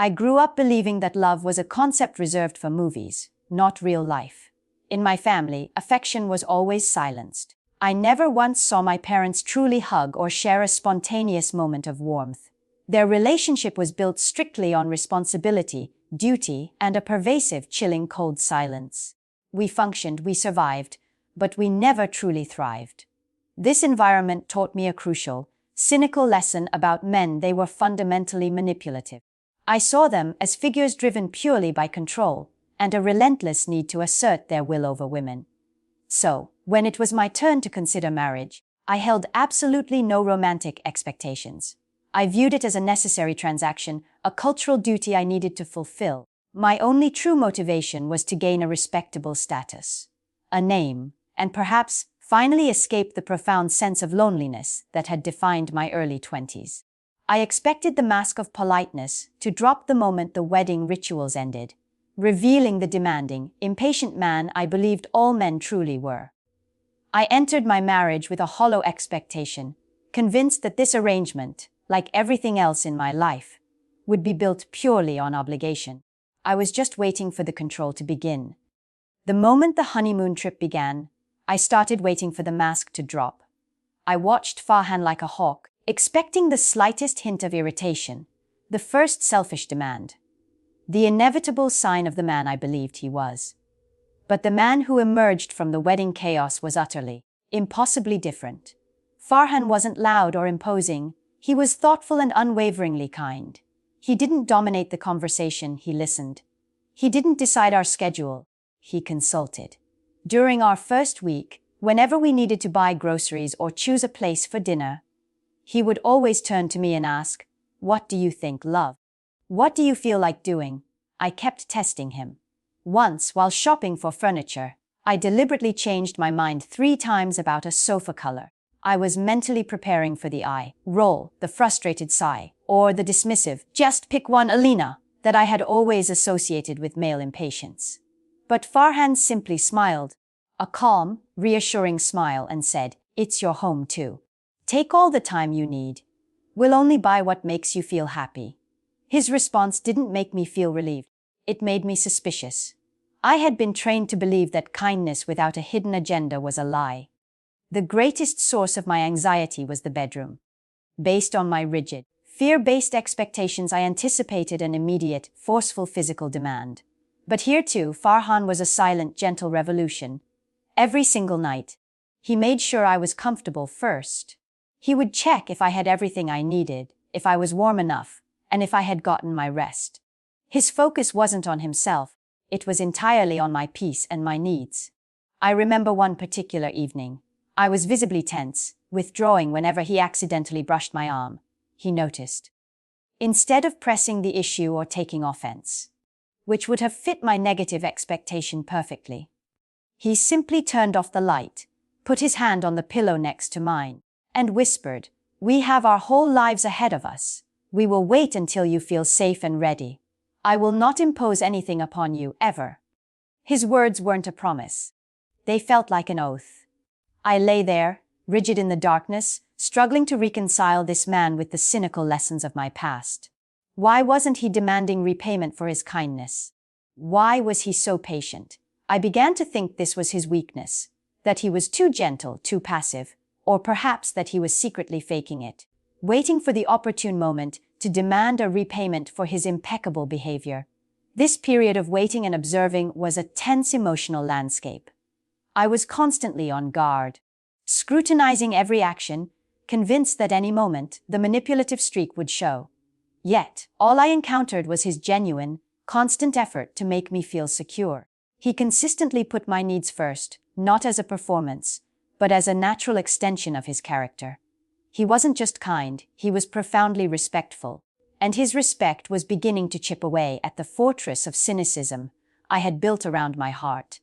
I grew up believing that love was a concept reserved for movies, not real life. In my family, affection was always silenced. I never once saw my parents truly hug or share a spontaneous moment of warmth. Their relationship was built strictly on responsibility, duty, and a pervasive, chilling cold silence. We functioned, we survived, but we never truly thrived. This environment taught me a crucial, cynical lesson about men. They were fundamentally manipulative. I saw them as figures driven purely by control and a relentless need to assert their will over women. So, when it was my turn to consider marriage, I held absolutely no romantic expectations. I viewed it as a necessary transaction, a cultural duty I needed to fulfill. My only true motivation was to gain a respectable status, a name, and perhaps finally escape the profound sense of loneliness that had defined my early 20s. I expected the mask of politeness to drop the moment the wedding rituals ended, revealing the demanding, impatient man I believed all men truly were. I entered my marriage with a hollow expectation, convinced that this arrangement, like everything else in my life, would be built purely on obligation. I was just waiting for the control to begin. The moment the honeymoon trip began, I started waiting for the mask to drop. I watched Farhan like a hawk, expecting the slightest hint of irritation, the first selfish demand, the inevitable sign of the man I believed he was. But the man who emerged from the wedding chaos was utterly, impossibly different. Farhan wasn't loud or imposing. He was thoughtful and unwaveringly kind. He didn't dominate the conversation, he listened. He didn't decide our schedule, he consulted. During our first week, whenever we needed to buy groceries or choose a place for dinner, he would always turn to me and ask, "What do you think, love? What do you feel like doing?" I kept testing him. Once, while shopping for furniture, I deliberately changed my mind 3 times about a sofa color. I was mentally preparing for the eye roll, the frustrated sigh, or the dismissive, "Just pick one, Alina," that I had always associated with male impatience. But Farhan simply smiled, a calm, reassuring smile, and said, "It's your home too. Take all the time you need. We'll only buy what makes you feel happy." His response didn't make me feel relieved. It made me suspicious. I had been trained to believe that kindness without a hidden agenda was a lie. The greatest source of my anxiety was the bedroom. Based on my rigid, fear-based expectations, I anticipated an immediate, forceful physical demand. But here too, Farhan was a silent, gentle revolution. Every single night, he made sure I was comfortable first. He would check if I had everything I needed, if I was warm enough, and if I had gotten my rest. His focus wasn't on himself, it was entirely on my peace and my needs. I remember one particular evening. I was visibly tense, withdrawing whenever he accidentally brushed my arm. He noticed. Instead of pressing the issue or taking offense, which would have fit my negative expectation perfectly, he simply turned off the light, put his hand on the pillow next to mine, and whispered, "We have our whole lives ahead of us. We will wait until you feel safe and ready. I will not impose anything upon you, ever." His words weren't a promise. They felt like an oath. I lay there, rigid in the darkness, struggling to reconcile this man with the cynical lessons of my past. Why wasn't he demanding repayment for his kindness? Why was he so patient? I began to think this was his weakness, that he was too gentle, too passive, or perhaps that he was secretly faking it, waiting for the opportune moment to demand a repayment for his impeccable behavior. This period of waiting and observing was a tense emotional landscape. I was constantly on guard, scrutinizing every action, convinced that any moment the manipulative streak would show. Yet, all I encountered was his genuine, constant effort to make me feel secure. He consistently put my needs first, not as a performance, but as a natural extension of his character. He wasn't just kind, he was profoundly respectful, and his respect was beginning to chip away at the fortress of cynicism I had built around my heart.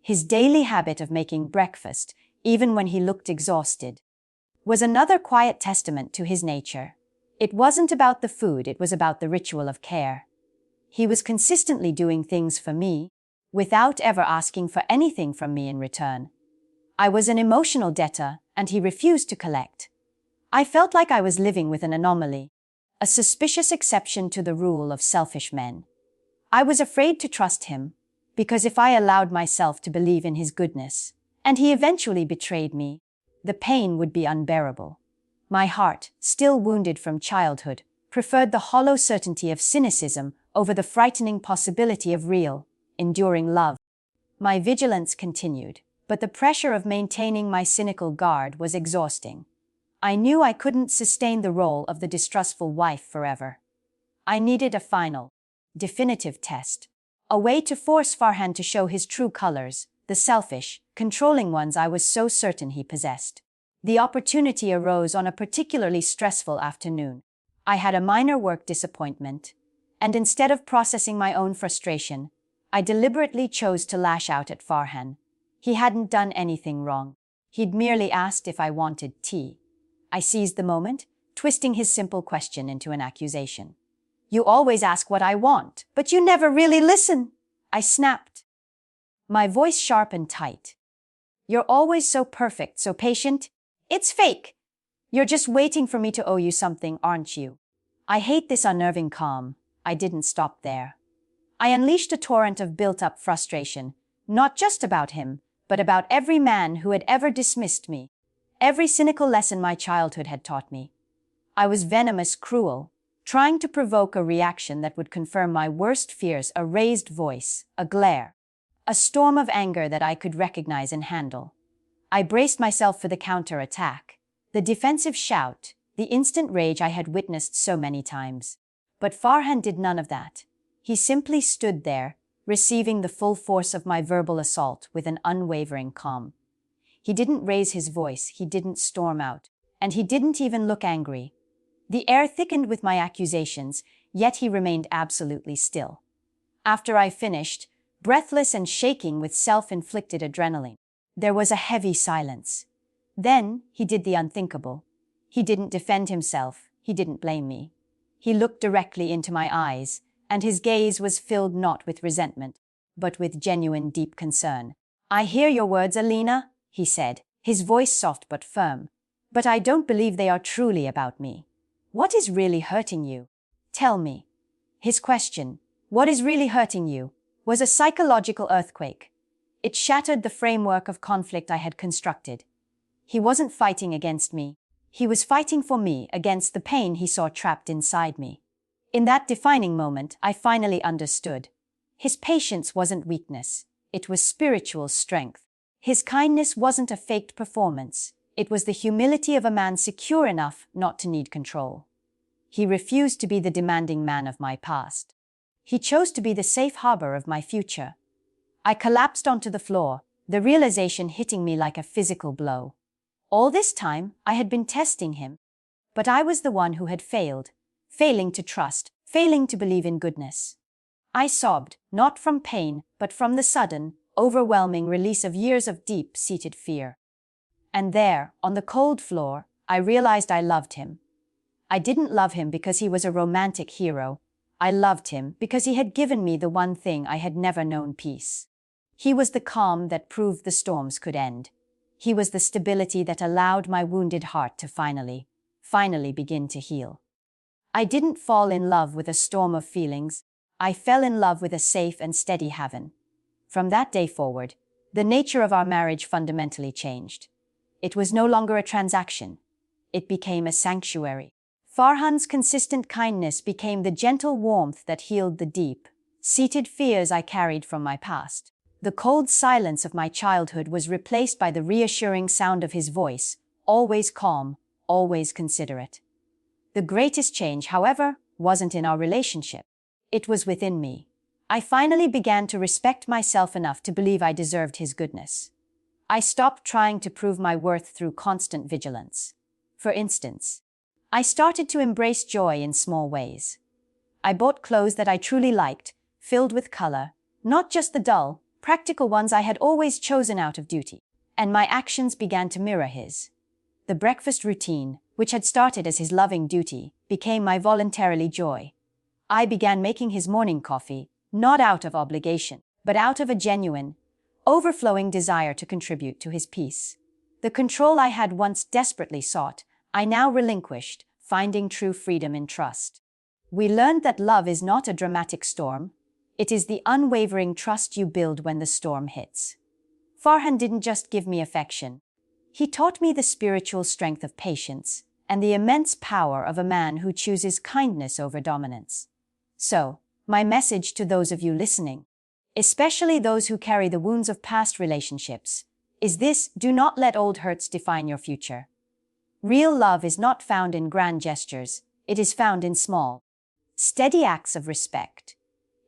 His daily habit of making breakfast, even when he looked exhausted, was another quiet testament to his nature. It wasn't about the food, it was about the ritual of care. He was consistently doing things for me, without ever asking for anything from me in return. I was an emotional debtor, and he refused to collect. I felt like I was living with an anomaly, a suspicious exception to the rule of selfish men. I was afraid to trust him, because if I allowed myself to believe in his goodness, and he eventually betrayed me, the pain would be unbearable. My heart, still wounded from childhood, preferred the hollow certainty of cynicism over the frightening possibility of real, enduring love. My vigilance continued, but the pressure of maintaining my cynical guard was exhausting. I knew I couldn't sustain the role of the distrustful wife forever. I needed a final, definitive test, a way to force Farhan to show his true colors, the selfish, controlling ones I was so certain he possessed. The opportunity arose on a particularly stressful afternoon. I had a minor work disappointment, and instead of processing my own frustration, I deliberately chose to lash out at Farhan. He hadn't done anything wrong. He'd merely asked if I wanted tea. I seized the moment, twisting his simple question into an accusation. "You always ask what I want, but you never really listen," I snapped, my voice sharp and tight. "You're always so perfect, so patient. It's fake. You're just waiting for me to owe you something, aren't you?" I hate this unnerving calm. I didn't stop there. I unleashed a torrent of built-up frustration, not just about him, but about every man who had ever dismissed me, every cynical lesson my childhood had taught me. I was venomous, cruel, trying to provoke a reaction that would confirm my worst fears, a raised voice, a glare, a storm of anger that I could recognize and handle. I braced myself for the counter-attack, the defensive shout, the instant rage I had witnessed so many times. But Farhan did none of that. He simply stood there, receiving the full force of my verbal assault with an unwavering calm. He didn't raise his voice, he didn't storm out, and he didn't even look angry. The air thickened with my accusations, yet he remained absolutely still. After I finished, breathless and shaking with self-inflicted adrenaline, there was a heavy silence. Then he did the unthinkable. He didn't defend himself, he didn't blame me. He looked directly into my eyes, and his gaze was filled not with resentment, but with genuine deep concern. "I hear your words, Alina," he said, his voice soft but firm, "but I don't believe they are truly about me. What is really hurting you? Tell me." His question, "What is really hurting you?" was a psychological earthquake. It shattered the framework of conflict I had constructed. He wasn't fighting against me. He was fighting for me against the pain he saw trapped inside me. In that defining moment, I finally understood. His patience wasn't weakness. It was spiritual strength. His kindness wasn't a faked performance. It was the humility of a man secure enough not to need control. He refused to be the demanding man of my past. He chose to be the safe harbor of my future. I collapsed onto the floor, the realization hitting me like a physical blow. All this time, I had been testing him, but I was the one who had failed, failing to trust, failing to believe in goodness. I sobbed, not from pain, but from the sudden, overwhelming release of years of deep-seated fear. And there, on the cold floor, I realized I loved him. I didn't love him because he was a romantic hero. I loved him because he had given me the one thing I had never known: peace. He was the calm that proved the storms could end. He was the stability that allowed my wounded heart to finally begin to heal. I didn't fall in love with a storm of feelings. I fell in love with a safe and steady haven. From that day forward, the nature of our marriage fundamentally changed. It was no longer a transaction. It became a sanctuary. Farhan's consistent kindness became the gentle warmth that healed the deep-seated fears I carried from my past. The cold silence of my childhood was replaced by the reassuring sound of his voice, always calm, always considerate. The greatest change, however, wasn't in our relationship. It was within me. I finally began to respect myself enough to believe I deserved his goodness. I stopped trying to prove my worth through constant vigilance. For instance, I started to embrace joy in small ways. I bought clothes that I truly liked, filled with color, not just the dull, practical ones I had always chosen out of duty. And my actions began to mirror his. The breakfast routine, which had started as his loving duty, became my voluntarily joy. I began making his morning coffee, not out of obligation, but out of a genuine, overflowing desire to contribute to his peace. The control I had once desperately sought, I now relinquished, finding true freedom in trust. We learned that love is not a dramatic storm. It is the unwavering trust you build when the storm hits. Farhan didn't just give me affection. He taught me the spiritual strength of patience and the immense power of a man who chooses kindness over dominance. So, my message to those of you listening, especially those who carry the wounds of past relationships, is this: do not let old hurts define your future. Real love is not found in grand gestures, it is found in small, steady acts of respect.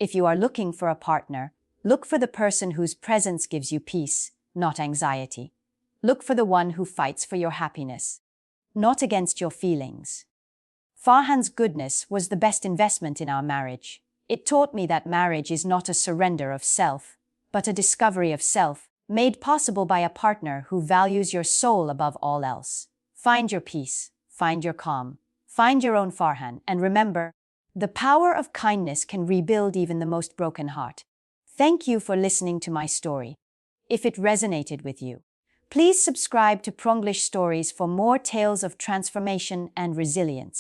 If you are looking for a partner, look for the person whose presence gives you peace, not anxiety. Look for the one who fights for your happiness, not against your feelings. Farhan's goodness was the best investment in our marriage. It taught me that marriage is not a surrender of self, but a discovery of self, made possible by a partner who values your soul above all else. Find your peace, find your calm, find your own Farhan, and remember, the power of kindness can rebuild even the most broken heart. Thank you for listening to my story. If it resonated with you, please subscribe to Pronglish Stories for more tales of transformation and resilience.